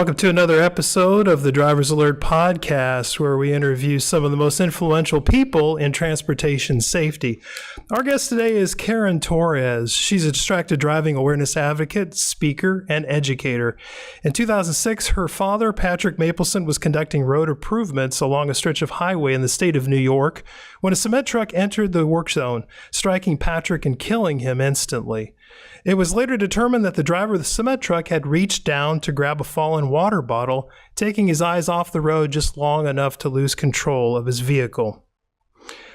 Welcome to another episode of the Driver's Alert podcast, where we interview some of the most influential people in transportation safety. Our guest today is Karen Torres. She's a distracted driving awareness advocate, speaker, and educator. In 2006, her father, Patrick Mapleton, was conducting road improvements along a stretch of highway in the state of New York when a cement truck entered the work zone, striking Patrick and killing him instantly. It was later determined that the driver of the cement truck had reached down to grab a fallen water bottle, taking his eyes off the road just long enough to lose control of his vehicle.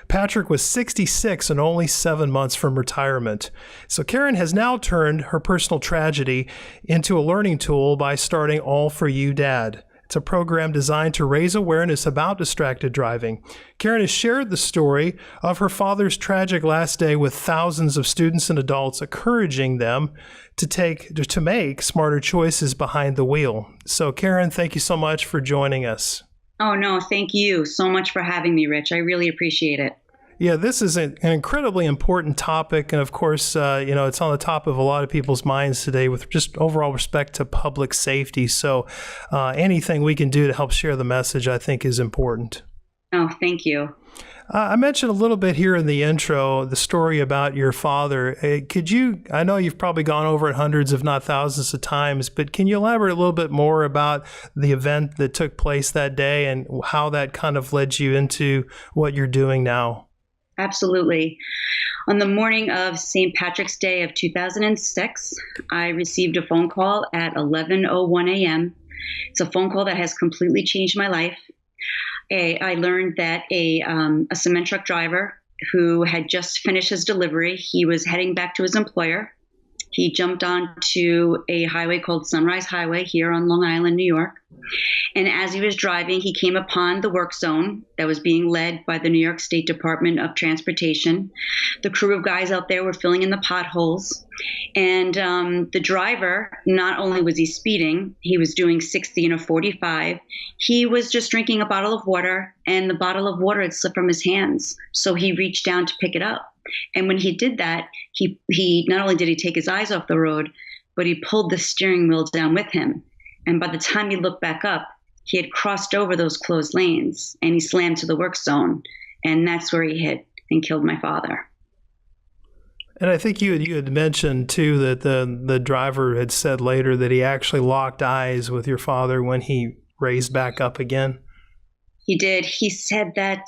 Patrick was 66 and only 7 months from retirement. So Karen has now turned her personal tragedy into a learning tool by starting All4UDad. It's a program designed to raise awareness about distracted driving. Karen has shared the story of her father's tragic last day with thousands of students and adults, encouraging them to make smarter choices behind the wheel. So Karen, thank you so much for joining us. Oh, no, thank you so much for having me, Rich. I really appreciate it. Yeah, this is an incredibly important topic. And of course, it's on the top of a lot of people's minds today with just overall respect to public safety. So anything we can do to help share the message, I think, is important. Oh, thank you. I mentioned a little bit here in the intro, the story about your father. I know you've probably gone over it hundreds, if not thousands of times, but can you elaborate a little bit more about the event that took place that day and how that kind of led you into what you're doing now? Absolutely. On the morning of St. Patrick's Day of 2006, I received a phone call at 11:01 a.m. It's a phone call that has completely changed my life. I learned that a cement truck driver who had just finished his delivery, he was heading back to his employer. He jumped onto a highway called Sunrise Highway here on Long Island, New York. And as he was driving, he came upon the work zone that was being led by the New York State Department of Transportation. The crew of guys out there were filling in the potholes. And the driver, not only was he speeding, he was doing 60 in a 45. He was just drinking a bottle of water, and the bottle of water had slipped from his hands. So he reached down to pick it up. And when he did that, he not only did he take his eyes off the road, but he pulled the steering wheel down with him. And by the time he looked back up, he had crossed over those closed lanes and he slammed to the work zone. And that's where he hit and killed my father. And I think you had mentioned, too, that the driver had said later that he actually locked eyes with your father when he raised back up again. He did. He said that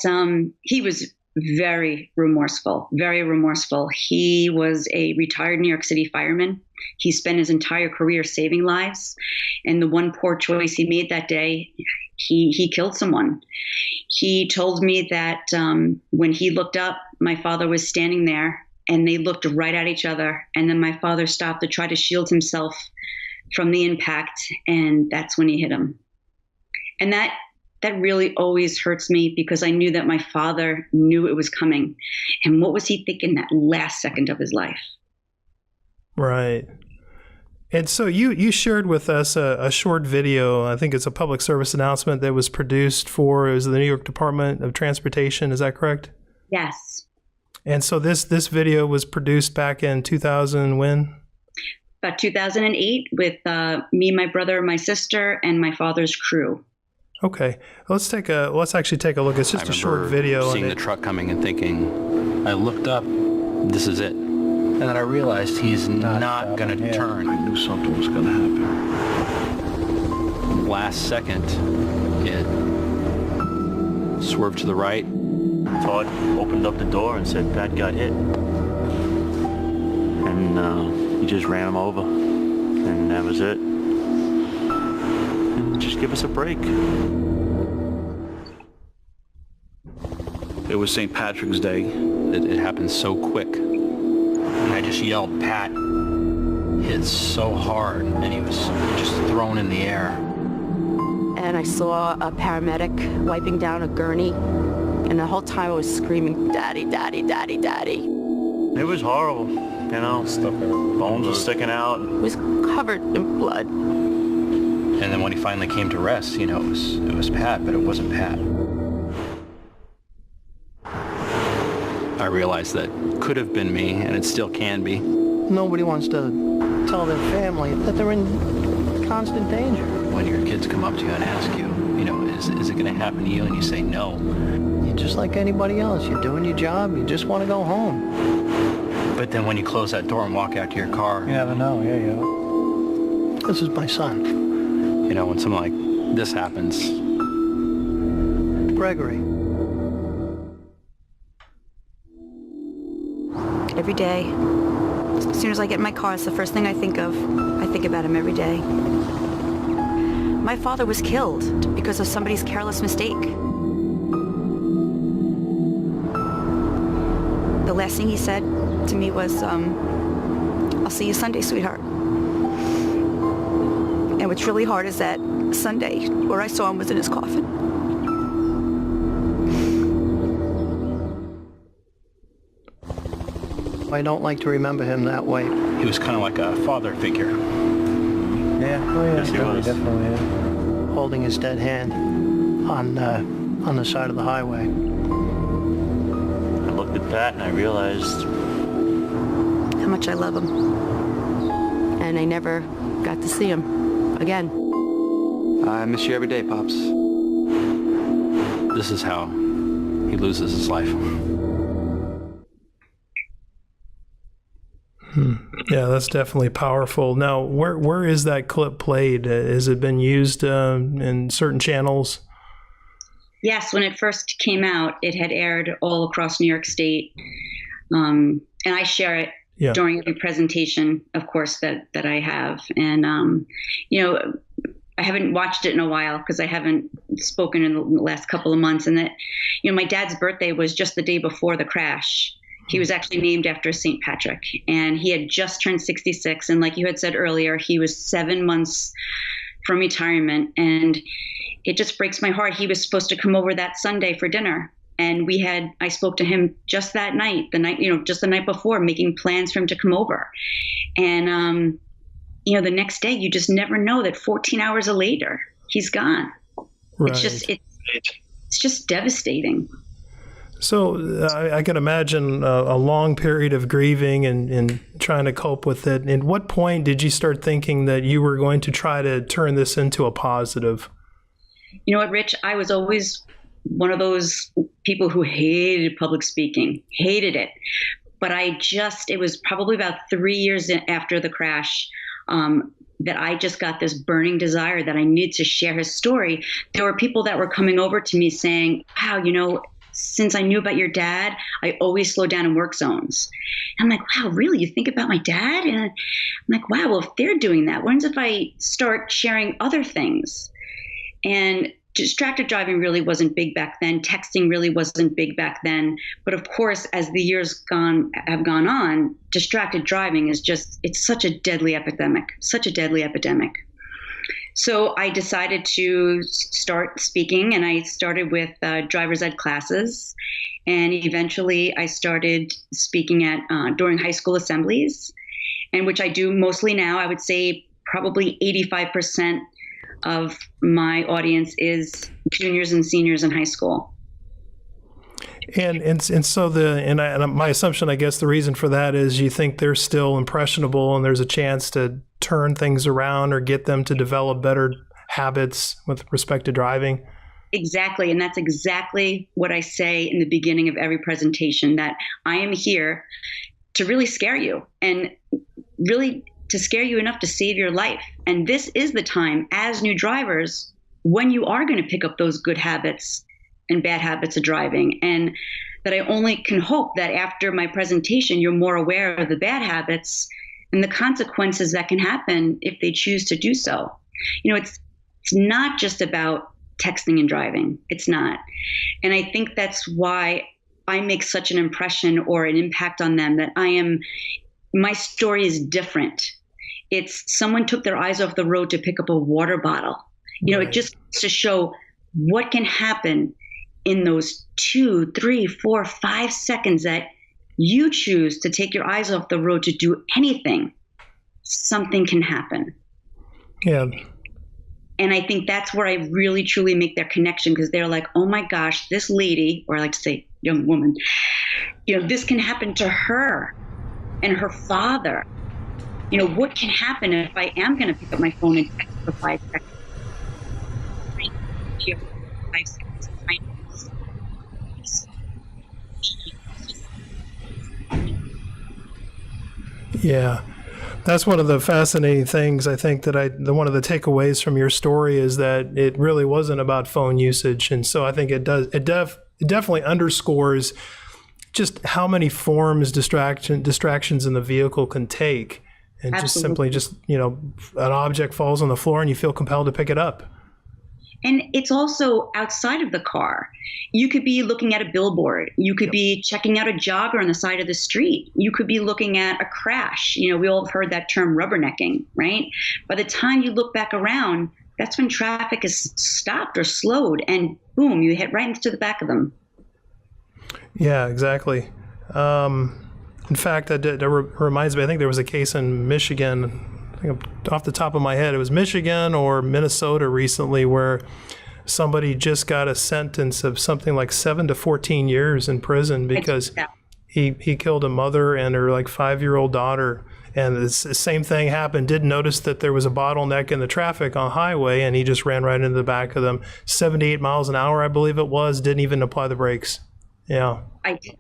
he was very remorseful, very remorseful. He was a retired New York City fireman. He spent his entire career saving lives. And the one poor choice he made that day, he killed someone. He told me that when he looked up, my father was standing there and they looked right at each other. And then my father stopped to try to shield himself from the impact. And that's when he hit him. And that really always hurts me because I knew that my father knew it was coming. And what was he thinking that last second of his life? Right. And so you shared with us a short video. I think it's a public service announcement that was produced for the New York Department of Transportation. Is that correct? Yes. And so this video was produced back in 2000 when? About 2008 with me, my brother, my sister, and my father's crew. Okay, let's actually take a look. It's just a short video. Seeing the truck coming and thinking, I looked up, this is it. And then I realized he's not going to turn. I knew something was going to happen. Last second, it swerved to the right. Todd opened up the door and said, Pat got hit. And he just ran him over. And that was it. And just give us a break. It was St. Patrick's Day. It happened so quick. And I just yelled, Pat hit so hard, and he was just thrown in the air. And I saw a paramedic wiping down a gurney, and the whole time I was screaming, Daddy, Daddy, Daddy, Daddy. It was horrible, you know, bones were sticking out. It was covered in blood. And then when he finally came to rest, it was Pat, but it wasn't Pat. I realized that could have been me, and it still can be. Nobody wants to tell their family that they're in constant danger. when your kids come up to you and ask you, is it going to happen to you? And you say no. You're just like anybody else. You're doing your job. You just want to go home. But then when you close that door and walk out to your car, You never know, yeah. this is my son. When something like this happens. Gregory. Every day, as soon as I get in my car, it's the first thing I think of. I think about him every day. My father was killed because of somebody's careless mistake. The last thing he said to me was, I'll see you Sunday, sweetheart. And what's really hard is that Sunday, where I saw him, was in his coffin. I don't like to remember him that way. He was kind of like a father figure. Yeah, yes, he was. Definitely, yeah. Holding his dead hand on the side of the highway. I looked at Pat and I realized How much I love him. And I never got to see him again. I miss you every day, Pops. This is how he loses his life. Yeah, that's definitely powerful. Now, where is that clip played? Has it been used in certain channels? Yes, when it first came out, it had aired all across New York State. And I share it during every presentation, of course, that I have. And, I haven't watched it in a while because I haven't spoken in the last couple of months. And that, my dad's birthday was just the day before the crash. He was actually named after St. Patrick, and he had just turned 66. And like you had said earlier, he was 7 months from retirement. And it just breaks my heart. He was supposed to come over that Sunday for dinner. And I spoke to him just that night, just the night before, making plans for him to come over. And, the next day, you just never know that 14 hours later, he's gone. Right. It's just devastating. So I can imagine a long period of grieving and trying to cope with it. At what point did you start thinking that you were going to try to turn this into a positive? You know what, Rich? I was always one of those people who hated public speaking, hated it. But it was probably about 3 years after the crash that I just got this burning desire that I needed to share his story. There were people that were coming over to me saying, wow, since I knew about your dad, I always slow down in work zones. And I'm like, wow, really? You think about my dad? And I'm like, wow, well, if they're doing that, what if I start sharing other things? And distracted driving really wasn't big back then. Texting really wasn't big back then. But of course, as the years have gone on, distracted driving it's such a deadly epidemic, So I decided to start speaking, and I started with driver's ed classes. And eventually I started speaking during high school assemblies, and which I do mostly now. I would say probably 85% of my audience is juniors and seniors in high school. And so my assumption, I guess, the reason for that is you think they're still impressionable and there's a chance to turn things around or get them to develop better habits with respect to driving. Exactly. And that's exactly what I say in the beginning of every presentation, that I am here to really scare you and really to scare you enough to save your life. And this is the time as new drivers when you are going to pick up those good habits and bad habits of driving. And that I only can hope that after my presentation, you're more aware of the bad habits and the consequences that can happen if they choose to do so. It's not just about texting and driving. It's not. And I think that's why I make such an impression or an impact on them, that my story is different. It's someone took their eyes off the road to pick up a water bottle. Right. It just to show what can happen in those 2, 3, 4, 5 seconds that you choose to take your eyes off the road to do anything. Something can happen. Yeah. And I think that's where I really, truly make their connection, because they're like, oh my gosh, this lady, or I like to say young woman, this can happen to her and her father. What can happen if I am going to pick up my phone and text for 5 seconds? 5 seconds of kindness. Yeah. That's one of the fascinating things, I think, that one of the takeaways from your story is that it really wasn't about phone usage. And so I think it definitely underscores just how many forms distractions in the vehicle can take. And Absolutely. just simply an object falls on the floor and you feel compelled to pick it up. And it's also outside of the car. You could be looking at a billboard. You could be checking out a jogger on the side of the street. You could be looking at a crash. We all have heard that term rubbernecking, right? By the time you look back around, that's when traffic is stopped or slowed, and boom, you hit right into the back of them. Yeah, exactly. In fact, that reminds me, I think there was a case in Michigan, I think off the top of my head, it was Michigan or Minnesota recently, where somebody just got a sentence of something like 7 to 14 years in prison because he killed a mother and her 5-year-old daughter. And the same thing happened. Didn't notice that there was a bottleneck in the traffic on the highway, and he just ran right into the back of them. 78 miles an hour, I believe it was. Didn't even apply the brakes. Yeah.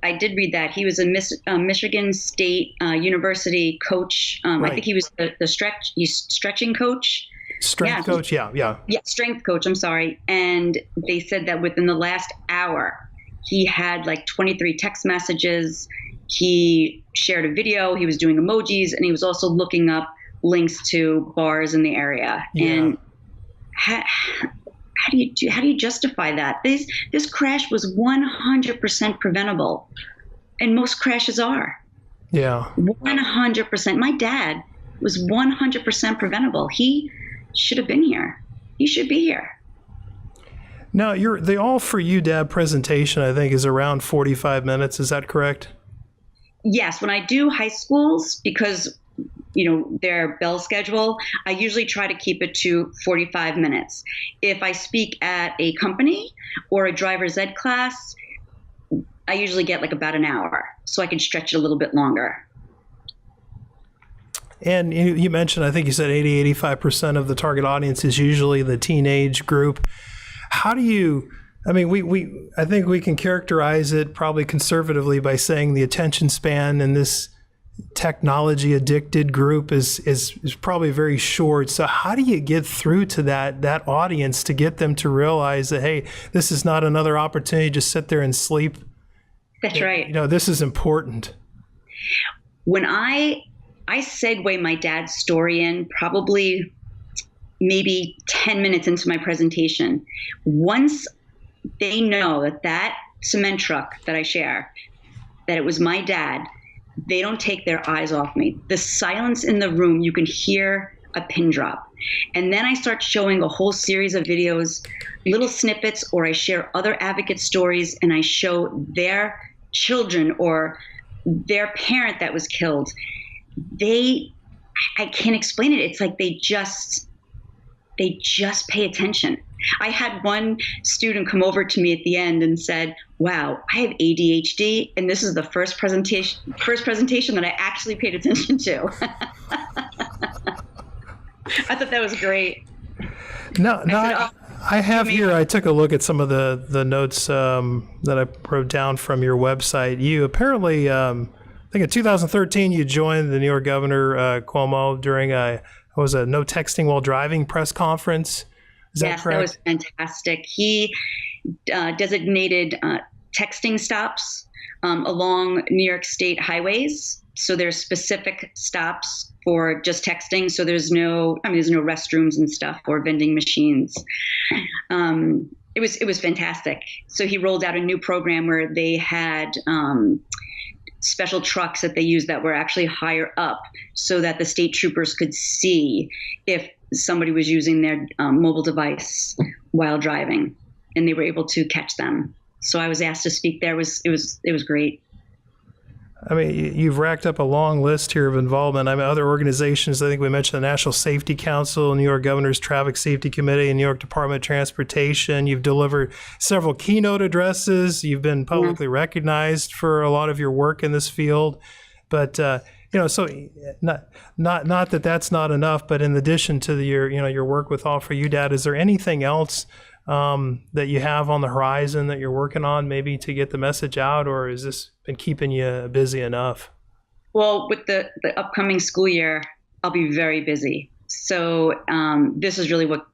I did read that. He was a Michigan State University coach. Right. I think he was the stretching coach. Strength coach, yeah. Yeah, strength coach, I'm sorry. And they said that within the last hour, he had 23 text messages. He shared a video. He was doing emojis, and he was also looking up links to bars in the area. Yeah. And how do you justify that? This crash was 100% preventable, and most crashes are. Yeah. 100%. My dad was 100% preventable. He should have been here. He should be here. Now, the All4UDad presentation, I think, is around 45 minutes. Is that correct? Yes. When I do high schools, because their bell schedule, I usually try to keep it to 45 minutes. If I speak at a company or a driver's ed class, I usually get about an hour, so I can stretch it a little bit longer. And you mentioned, I think you said 85% of the target audience is usually the teenage group. How do you, I think we can characterize it probably conservatively by saying the attention span in this technology addicted group is probably very short. So how do you get through to that audience to get them to realize that, hey, this is not another opportunity to just sit there and sleep? That's right. This is important. When I segue my dad's story in probably maybe 10 minutes into my presentation, once they know that cement truck that I share, that it was my dad, they don't take their eyes off me. The silence in the room, you can hear a pin drop. And then I start showing a whole series of videos, little snippets, or I share other advocate stories, and I show their children or their parent that was killed. I can't explain it. It's like they just pay attention. I had one student come over to me at the end and said, "Wow, I have ADHD, and this is the first presentation that I actually paid attention to." I thought that was great. I have here, I took a look at some of the notes that I wrote down from your website. You apparently, I think in 2013, you joined the New York Governor Cuomo during a no texting while driving press conference. Is that correct? Yes, that was fantastic. He designated texting stops along New York State highways. So there's specific stops for just texting. So there's no restrooms and stuff or vending machines. It was fantastic. So he rolled out a new program where they had special trucks that they used that were actually higher up so that the state troopers could see if somebody was using their mobile device while driving, and they were able to catch them. So I was asked to speak there. It was great. I mean, you've racked up a long list here of involvement. I mean, other organizations, I think we mentioned the National Safety Council, New York Governor's Traffic Safety Committee, and New York Department of Transportation. You've delivered several keynote addresses. You've been publicly recognized for a lot of your work in this field. But, so not that that's not enough, but in addition to your work with All4UDad, is there anything else that you have on the horizon that you're working on maybe to get the message out, or has this been keeping you busy enough? Well, with the upcoming school year, I'll be very busy. So this is really what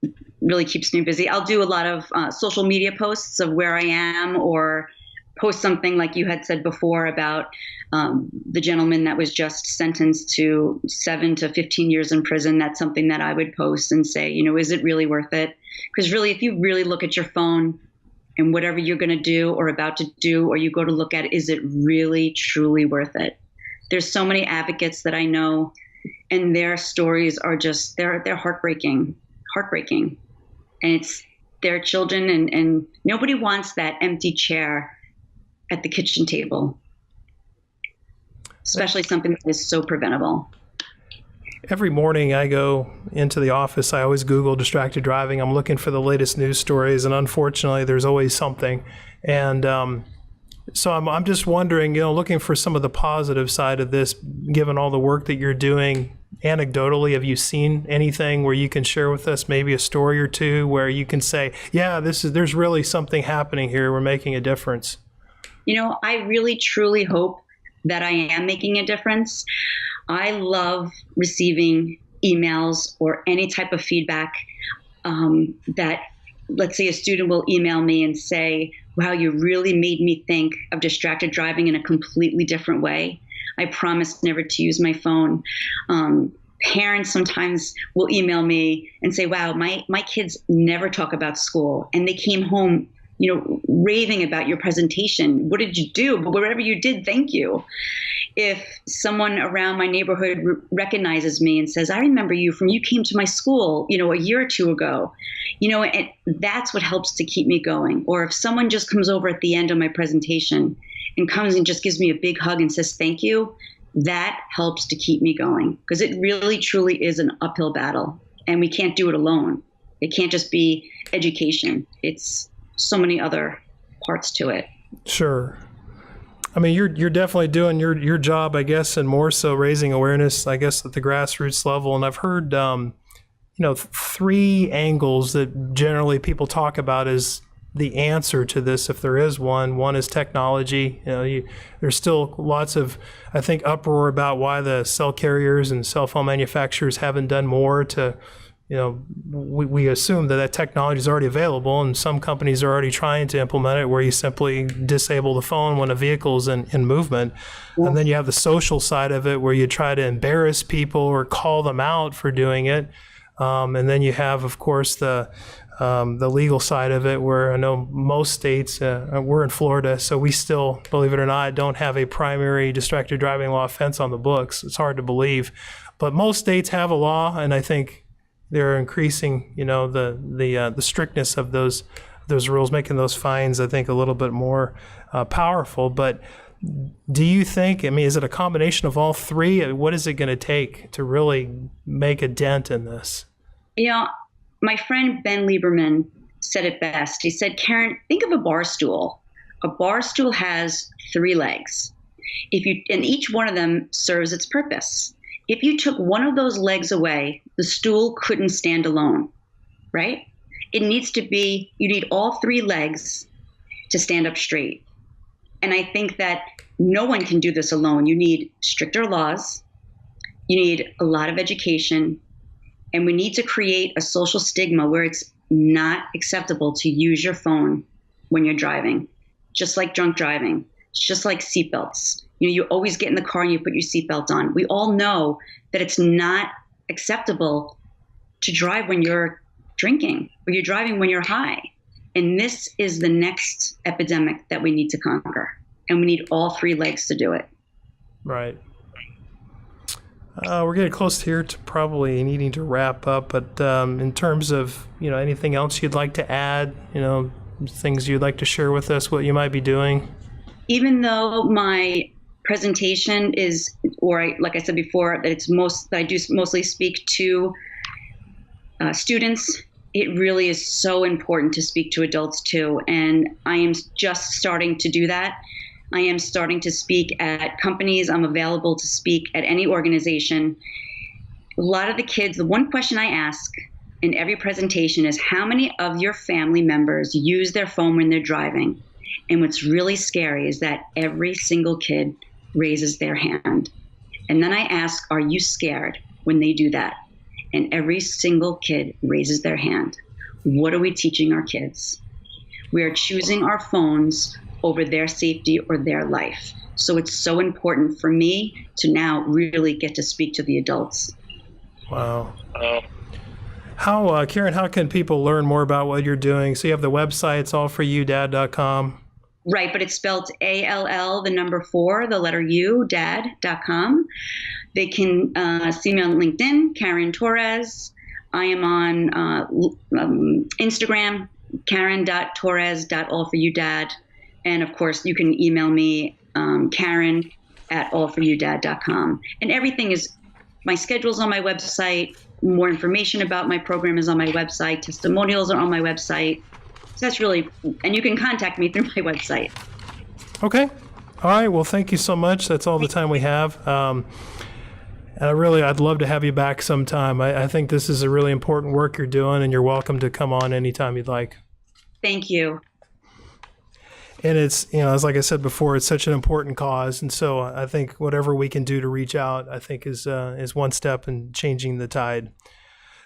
really keeps me busy. I'll do a lot of social media posts of where I am, or post something like you had said before about the gentleman that was just sentenced to 7 to 15 years in prison. That's something that I would post and say, is it really worth it? Because really, if you really look at your phone and whatever you're going to do or about to do, or you go to look at it, is it really, truly worth it? There's so many advocates that I know, and their stories are just, they're heartbreaking. And it's their children, and nobody wants that empty chair at the kitchen table, especially something that is so preventable. Every morning I go into the office, I always Google distracted driving. I'm looking for the latest news stories, and unfortunately there's always something. And so I'm just wondering, looking for some of the positive side of this, given all the work that you're doing. Anecdotally, have you seen anything where you can share with us maybe a story or two where you can say, yeah, there's really something happening here, we're making a difference? I really, truly hope that I am making a difference. I love receiving emails or any type of feedback that, let's say a student will email me and say, wow, you really made me think of distracted driving in a completely different way. I promise never to use my phone. Parents sometimes will email me and say, wow, my kids never talk about school, and they came home raving about your presentation. What did you do? But whatever you did, thank you. If someone around my neighborhood recognizes me and says, I remember you came to my school, a year or two ago, and that's what helps to keep me going. Or if someone just comes over at the end of my presentation and comes and just gives me a big hug and says, thank you, that helps to keep me going, because it really, truly is an uphill battle, and we can't do it alone. It can't just be education. It's so many other parts to it. Sure. I mean, you're definitely doing your job, I guess, and more so raising awareness, I guess, at the grassroots level. And I've heard, three angles that generally people talk about as the answer to this, if there is one. One is technology. There's still lots of, I think, uproar about why the cell carriers and cell phone manufacturers haven't done more to, we assume that technology is already available, and some companies are already trying to implement it where you simply disable the phone when a vehicle is in movement. Yeah. And then you have the social side of it where you try to embarrass people or call them out for doing it. And then you have, of course, the legal side of it, where I know most states, we're in Florida, so we still, believe it or not, don't have a primary distracted driving law offense on the books. It's hard to believe. But most states have a law, and I think they're increasing, the strictness of those rules, making those fines, I think, a little bit more powerful. But do you think, is it a combination of all three? What is it going to take to really make a dent in this? My friend Ben Lieberman said it best. He said, Karen, think of a bar stool. A bar stool has 3 legs. And each one of them serves its purpose. If you took one of those legs away, the stool couldn't stand alone, right? You need all 3 legs to stand up straight. And I think that no one can do this alone. You need stricter laws. You need a lot of education. And we need to create a social stigma where it's not acceptable to use your phone when you're driving, just like drunk driving, just like seatbelts. You always get in the car and you put your seatbelt on. We all know that it's not acceptable to drive when you're drinking, or you're driving when you're high. And this is the next epidemic that we need to conquer. And we need all 3 legs to do it. Right. We're getting close here to probably needing to wrap up. But in terms of, anything else you'd like to add, things you'd like to share with us, what you might be doing? Even though my presentation is, like I said before, that I do mostly speak to students, it really is so important to speak to adults too. And I am just starting to do that. I am starting to speak at companies. I'm available to speak at any organization. A lot of the kids, the one question I ask in every presentation is how many of your family members use their phone when they're driving. And what's really scary is that every single kid raises their hand. And then I ask, are you scared when they do that? And every single kid raises their hand. What are we teaching our kids? We are choosing our phones over their safety or their life. So it's so important for me to now really get to speak to the adults. Wow. How, Karen, how can people learn more about what you're doing? So you have the website, it's all4udad.com. Right, but it's spelled ALL, the number 4, the letter U, dad.com. They can see me on LinkedIn, Karen Torres. I am on Instagram, karen.torres.all4udad. And of course, you can email me, Karen at all4udad.com. And everything is, my schedule's on my website. More information about my program is on my website. Testimonials are on my website. So that's really, and you can contact me through my website. Okay. All right. Well, thank you so much. That's all the time we have. And I'd love to have you back sometime. I think this is a really important work you're doing, and you're welcome to come on anytime you'd like. Thank you. And it's, as like I said before, it's such an important cause. And so I think whatever we can do to reach out, I think is one step in changing the tide.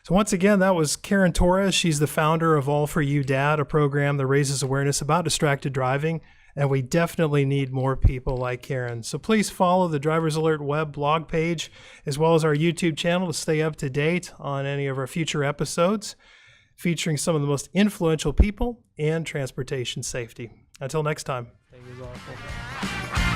So once again, that was Karen Torres. She's the founder of All4UDad, a program that raises awareness about distracted driving. And we definitely need more people like Karen. So please follow the Driver's Alert web blog page, as well as our YouTube channel to stay up to date on any of our future episodes, featuring some of the most influential people in transportation safety. Until next time. Thank you all.